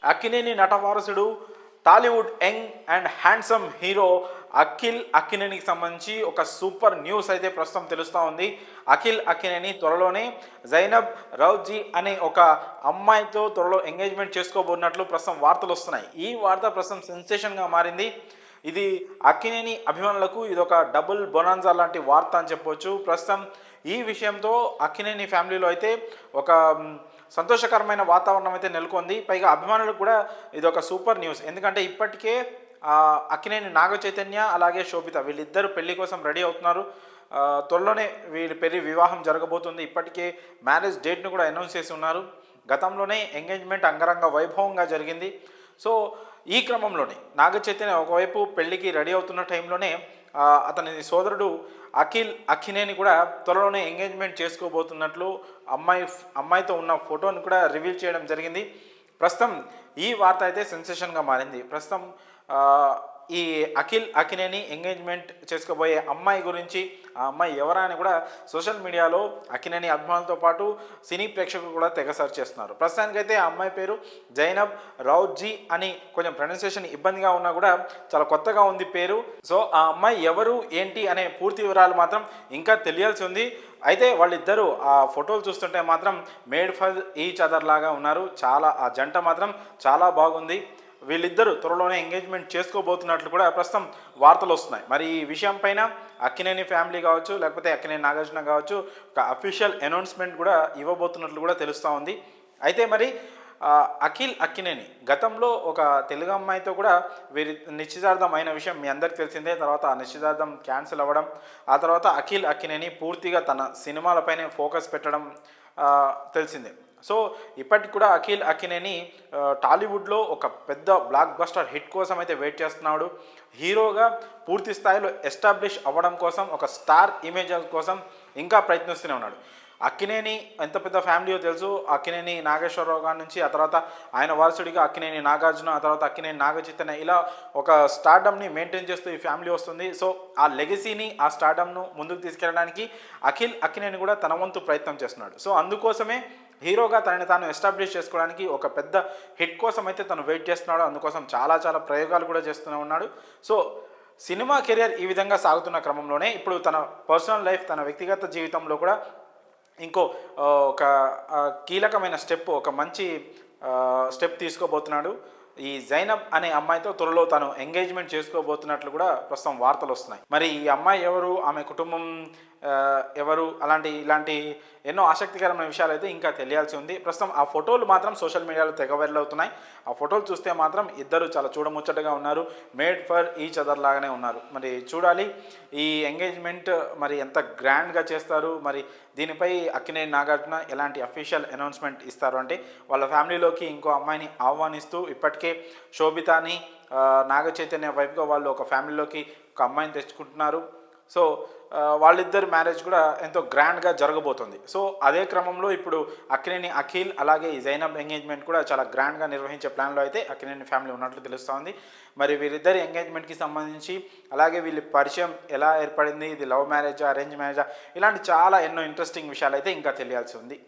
అక్కినేని నటవారసుడు Tollywood young and handsome hero Akhil అక్కినేనికి సంబంధించి ఒక సూపర్ న్యూస్ అయితే ప్రస్తుతం తెలుస్తూ ఉంది. అఖిల్ అక్కినేని త్వరలోనే జైనబ్ రౌజీ అనే ఒక అమ్మాయితో త్వరలో ఎంగేజ్మెంట్ చేసుకోబోతున్నట్లు ప్రస్తుతం వార్తలు వస్తున్నాయి. ఈ వార్త ప్రస్తుతం సెన్సేషన్గా మారింది. ఇది అక్కినేని అభిమానులకు ఇది ఒక డబుల్ బొనాన్జా లాంటి వార్త అని చెప్పవచ్చు. ప్రస్తుతం ఈ విషయంతో అక్కినేని ఫ్యామిలీలో అయితే ఒక సంతోషకరమైన వాతావరణం అయితే నెలకొంది. పైగా అభిమానులకు కూడా ఇది ఒక సూపర్ న్యూస్. ఎందుకంటే ఇప్పటికే అక్కినేని నాగ చైతన్య అలాగే శోభిత వీళ్ళిద్దరూ పెళ్లి కోసం రెడీ అవుతున్నారు. త్వరలోనే వీళ్ళ పెళ్లి వివాహం జరగబోతుంది. ఇప్పటికే మ్యారేజ్ డేట్ను కూడా అనౌన్స్ చేసి ఉన్నారు. గతంలోనే ఎంగేజ్మెంట్ అంగరంగ వైభవంగా జరిగింది. సో ఈ క్రమంలోనే నాగ చైతన్య ఒకవైపు పెళ్లికి రెడీ అవుతున్న టైంలోనే అతని సోదరుడు అఖిల్ అక్కినేని కూడా త్వరలోనే ఎంగేజ్మెంట్ చేసుకోబోతున్నట్లు అమ్మాయితో ఉన్న ఫోటోని కూడా రివీల్ చేయడం జరిగింది. ప్రస్తుతం ఈ వార్త అయితే సెన్సేషన్గా మారింది. ప్రస్తుతం ఈ అఖిల్ అక్కినేని ఎంగేజ్మెంట్ చేసుకోబోయే అమ్మాయి గురించి, ఆ అమ్మాయి ఎవరా అని కూడా సోషల్ మీడియాలో అక్కినేని అభిమానులతో పాటు సినీ ప్రేక్షకులు కూడా తెగ సర్చ్ చేస్తున్నారు. ప్రస్తుతానికైతే ఆ అమ్మాయి పేరు జైనబ్ రౌజీ అని కొంచెం ప్రొనౌన్సియేషన్ ఇబ్బందిగా ఉన్నా కూడా చాలా కొత్తగా ఉంది పేరు. సో ఆ అమ్మాయి ఎవరు ఏంటి అనే పూర్తి వివరాలు మాత్రం ఇంకా తెలియాల్సి ఉంది. అయితే వాళ్ళిద్దరూ ఆ ఫోటోలు చూస్తుంటే మాత్రం మేడ్ ఫర్ ఈచ్ అదర్ లాగా ఉన్నారు. ఆ జంట మాత్రం చాలా బాగుంది. వీళ్ళిద్దరూ త్వరలోనే ఎంగేజ్మెంట్ చేసుకోబోతున్నట్లు కూడా ప్రస్తుతం వార్తలు వస్తున్నాయి. మరి ఈ విషయం పైన అక్కినేని ఫ్యామిలీ కావచ్చు, లేకపోతే అక్కినేని నాగార్జున కావచ్చు, ఒక అఫీషియల్ అనౌన్స్మెంట్ కూడా ఇవ్వబోతున్నట్లు కూడా తెలుస్తూ ఉంది. అయితే మరి అఖిల్ అక్కినేని గతంలో ఒక తెలుగు అమ్మాయితో కూడా వీరి నిశ్చితార్థం అయిన విషయం మీ అందరికి తెలిసిందే. తర్వాత ఆ నిశ్చితార్థం క్యాన్సిల్ అవ్వడం, ఆ తర్వాత అఖిల్ అక్కినేని పూర్తిగా తన సినిమాలపైనే ఫోకస్ పెట్టడం తెలిసిందే. సో ఇప్పటికి కూడా అఖిల్ అక్కినేని టాలీవుడ్లో ఒక పెద్ద బ్లాక్ బస్టర్ హిట్ కోసం అయితే వెయిట్ చేస్తున్నాడు. హీరోగా పూర్తి స్థాయిలో ఎస్టాబ్లిష్ అవ్వడం కోసం, ఒక స్టార్ ఇమేజ్ కోసం ఇంకా ప్రయత్నిస్తూనే ఉన్నాడు. అక్కినేని ఎంత పెద్ద ఫ్యామిలీయో తెలుసు. అక్కినేని నాగేశ్వరరావు గారి నుంచి, ఆ తర్వాత ఆయన వారసుడిగా అక్కినేని నాగార్జున, ఆ తర్వాత అక్కినేని నాగచైతన్య, ఇలా ఒక స్టార్డమ్ని మెయింటైన్ చేస్తూ ఈ ఫ్యామిలీ వస్తుంది. సో ఆ లెగసీని, ఆ స్టార్డమ్ను ముందుకు తీసుకెళ్ళడానికి అఖిల్ అక్కినేని కూడా తన వంతు ప్రయత్నం చేస్తున్నాడు. సో అందుకోసమే హీరోగా తనని తాను ఎస్టాబ్లిష్ చేసుకోవడానికి ఒక పెద్ద హిట్ కోసం అయితే తను వెయిట్ చేస్తున్నాడు. అందుకోసం చాలా ప్రయోగాలు కూడా చేస్తూనే ఉన్నాడు. సో సినిమా కెరియర్ ఈ విధంగా సాగుతున్న క్రమంలోనే ఇప్పుడు తన పర్సనల్ లైఫ్, తన వ్యక్తిగత జీవితంలో కూడా ఇంకో ఒక కీలకమైన స్టెప్, ఒక మంచి స్టెప్ తీసుకోబోతున్నాడు. ఈ జైనబ్ అనే అమ్మాయితో త్వరలో తను ఎంగేజ్మెంట్ చేసుకోబోతున్నట్లు కూడా ప్రస్తుతం వార్తలు వస్తున్నాయి. మరి ఈ అమ్మాయి ఎవరు, ఆమె కుటుంబం ఎవరు, ఇలాంటి ఎన్నో ఆసక్తికరమైన విషయాలు అయితే ఇంకా తెలియాల్సి ఉంది. ప్రస్తుతం ఆ ఫోటోలు మాత్రం సోషల్ మీడియాలో తెగ వైరల్ అవుతున్నాయి. ఆ ఫోటోలు చూస్తే మాత్రం ఇద్దరు చాలా చూడముచ్చటగా ఉన్నారు. మేడ్ ఫర్ ఈచ్ అదర్ లాగానే ఉన్నారు. మరి చూడాలి ఈ ఎంగేజ్మెంట్ మరి ఎంత గ్రాండ్గా చేస్తారు, మరి దీనిపై అక్కినేని నాగార్జున ఎలాంటి అఫీషియల్ అనౌన్స్మెంట్ ఇస్తారు అంటే వాళ్ళ ఫ్యామిలీలోకి ఇంకో అమ్మాయిని ఆహ్వానిస్తూ ఇప్పటికే శోభితాని నాగ చైతన్య వైపుగా వాళ్ళు ఒక ఫ్యామిలీలోకి ఒక అమ్మాయిని తెచ్చుకుంటున్నారు. సో వాళ్ళిద్దరు మ్యారేజ్ కూడా ఎంతో గ్రాండ్గా జరగబోతుంది. సో అదే క్రమంలో ఇప్పుడు అక్కినేని అఖిల్ అలాగే ఈ జైనబ్ ఎంగేజ్మెంట్ కూడా చాలా గ్రాండ్గా నిర్వహించే ప్లాన్లో అయితే అక్కినేని ఫ్యామిలీ ఉన్నట్లు తెలుస్తోంది. మరి వీరిద్దరి ఎంగేజ్మెంట్కి సంబంధించి, అలాగే వీళ్ళ పరిచయం ఎలా ఏర్పడింది, ఇది లవ్ మ్యారేజా, అరేంజ్ మ్యారేజా, ఇలాంటి ఎన్నో ఇంట్రెస్టింగ్ విషయాలు అయితే ఇంకా తెలియాల్సి ఉంది.